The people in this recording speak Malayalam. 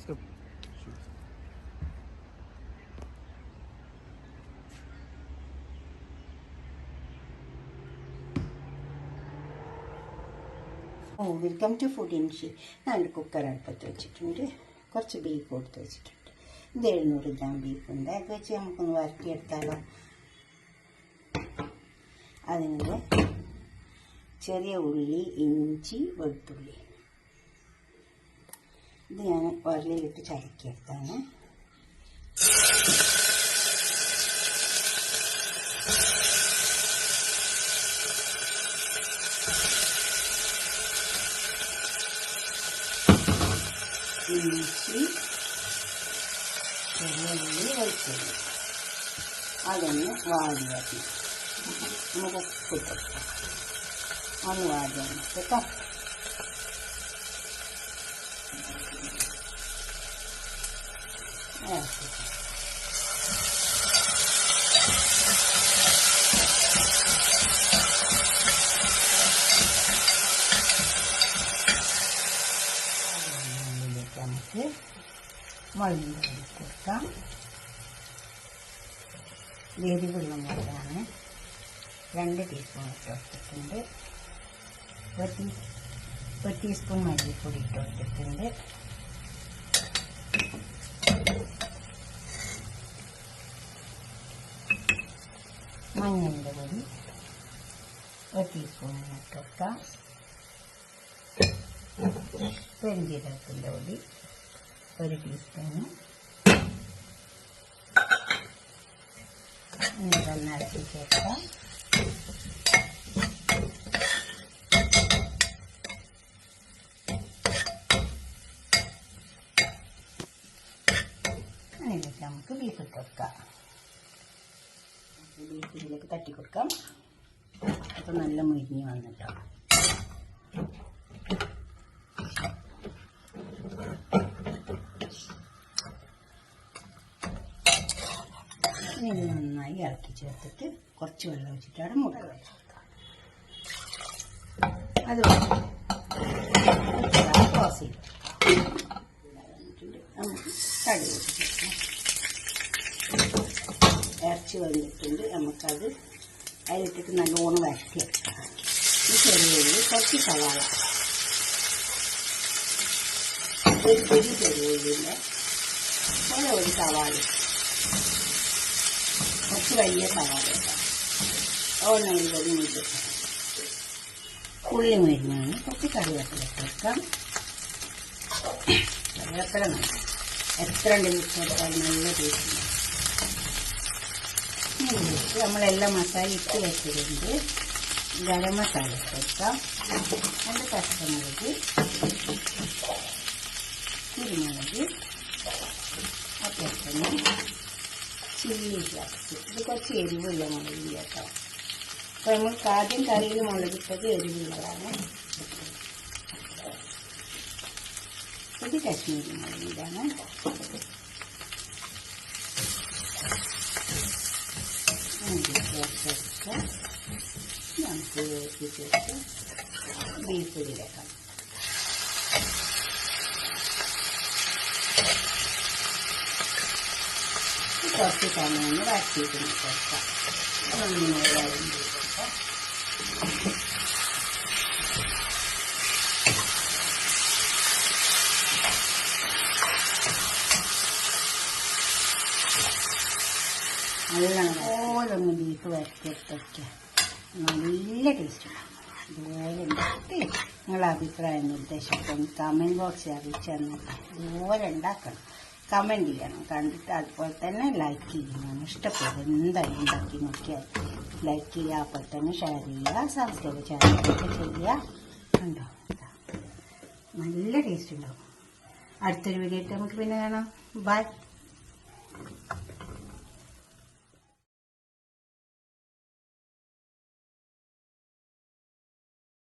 Let's go. Welcome to food ഇൻഷി. ഞാൻ കുക്കർ അടുപ്പത്ത് വെച്ചിട്ടുണ്ട്. കുറച്ച് ബീഫ് കൊടുത്ത് വെച്ചിട്ടുണ്ട്. ഇത് 700 ഗ്രാം ബീഫുണ്ട്. അത് വെച്ച് നമുക്കൊന്ന് വരട്ടിയെടുത്താലോ. അതിന് ചെറിയ ഉള്ളി, ഇഞ്ചി, വെളുത്തുള്ളി ഇത് ഞാൻ ഉരലിലിട്ട് ചതക്കിയെടുത്താണ്. ഇഞ്ചി, ചെറിയ ഉള്ളി, വെളുത്തുള്ളി അതൊന്ന് വാടി വരണം. നമുക്ക് ഉപ്പിട്ട് ഒന്ന് വാടി വരണം കേട്ടോ. നമുക്ക് മുളകിൻ്റെ പൊടി കൊടുക്കാം. എരിവുള്ള മുളകാണ്. 2 ടീസ്പൂൺ ഇട്ട് കൊടുത്തിട്ടുണ്ട്. 1 ടീസ്പൂൺ മല്ലിപ്പൊടി ഇട്ട് കൊടുത്തിട്ടുണ്ട്. മഞ്ഞളിൻ്റെ പൊടി 1 ടീസ്പൂൺ ഇട്ട് കൊടുക്കാം. പെരുംജീരകത്തിൻ്റെ പൊടി 1 ടീസ്പൂണ്. ഇതൊന്ന് ഇറക്കി ചേർക്കാം. അതിലേക്ക് നമുക്ക് ബീഫ് ഇട്ട് കൊടുക്കാം. ബീഫ് ഇതിലേക്ക് തട്ടി കൊടുക്കാം. അപ്പം നല്ല മുരിഞ്ഞ് വന്നിട്ടോ. ഇത് നന്നായി ഇറക്കി ചേർത്തിട്ട് കുറച്ച് വെള്ളം ഒഴിച്ചിട്ടാണ് മുട്ട വെച്ചെടുക്കാം. അത് ക്രോസ് ചെയ്ത് നമുക്ക് കടുക് വെച്ചിട്ട് ഇറച്ചി വന്നിട്ടുണ്ട്. നമുക്കത് അതിലിട്ടിട്ട് നല്ലോണം വരട്ടിയെടുക്കാം. ഈ ചെറിയ ഉള്ളി, കുറച്ച് സവാള, ചെറിയ ഉള്ളിൻ്റെ ഒരു സവാള, കുറച്ച് വലിയ സവാള ഇട്ടാം. ഒന്നെങ്കിലും മുരിഞ്ഞ് ഉള്ളി മുരിഞ്ഞാണ്. കുറച്ച് കറിവേപ്പില ചേർക്കാം. കറിവേപ്പില എത്ര ഉണ്ടെങ്കിൽ ചേർത്താൽ നല്ല ടേസ്റ്റ്. നമ്മളെല്ലാം മസാല ഇട്ട് വെച്ചിട്ടുണ്ട്. ഗരം മസാല ചേർക്കാം. 2 പച്ചമുളക്, കുരുമുളക്, അത്യാവശ്യം ചില്ലി ഫ്ലക്സ്. ഇത് കുറച്ച് എരിവുള്ള മുളക് ചേർക്കാം. അപ്പോൾ നമുക്ക് ആദ്യം കറിയിൽ മുളകിട്ടത് എരിവുള്ളതാണ്. ഇത് കാശ്മീരി മുളകിലാണ്. നമുക്ക് ചേർത്ത് ബീഫ് ഇതിലേക്കാം. കുറച്ച് സമയം വരട്ടിയിട്ട് ചേർക്കാം. നല്ലോണം ബീഫ് വരട്ടിയെടുത്തൊക്കെ നല്ല ടേസ്റ്റ് ഉണ്ടാകും. ഇതുപോലെ ഉണ്ടാക്കി നിങ്ങളുടെ അഭിപ്രായം നിർദ്ദേശിക്കണം. കമൻറ്റ് ബോക്സിൽ അറിയിച്ചു തന്നിട്ട് ഇതുപോലെ ഉണ്ടാക്കണം. കമൻറ്റ് ചെയ്യണം. കണ്ടിട്ട് അതുപോലെ തന്നെ ലൈക്ക് ചെയ്യണം. ഇഷ്ടപ്പെടും എന്തായാലും ഉണ്ടാക്കി നോക്കിയാൽ ലൈക്ക് ചെയ്യുക. അപ്പോൾ തന്നെ ഷെയർ ചെയ്യുക. സബ്സ്ക്രൈബ് ചാനലൊക്കെ ചെയ്യുക. ഉണ്ടോ, നല്ല ടേസ്റ്റ് ഉണ്ടാവും. അടുത്തൊരു വീഡിയോ ആയിട്ട് നമുക്ക് പിന്നെ കാണാം. ബൈ.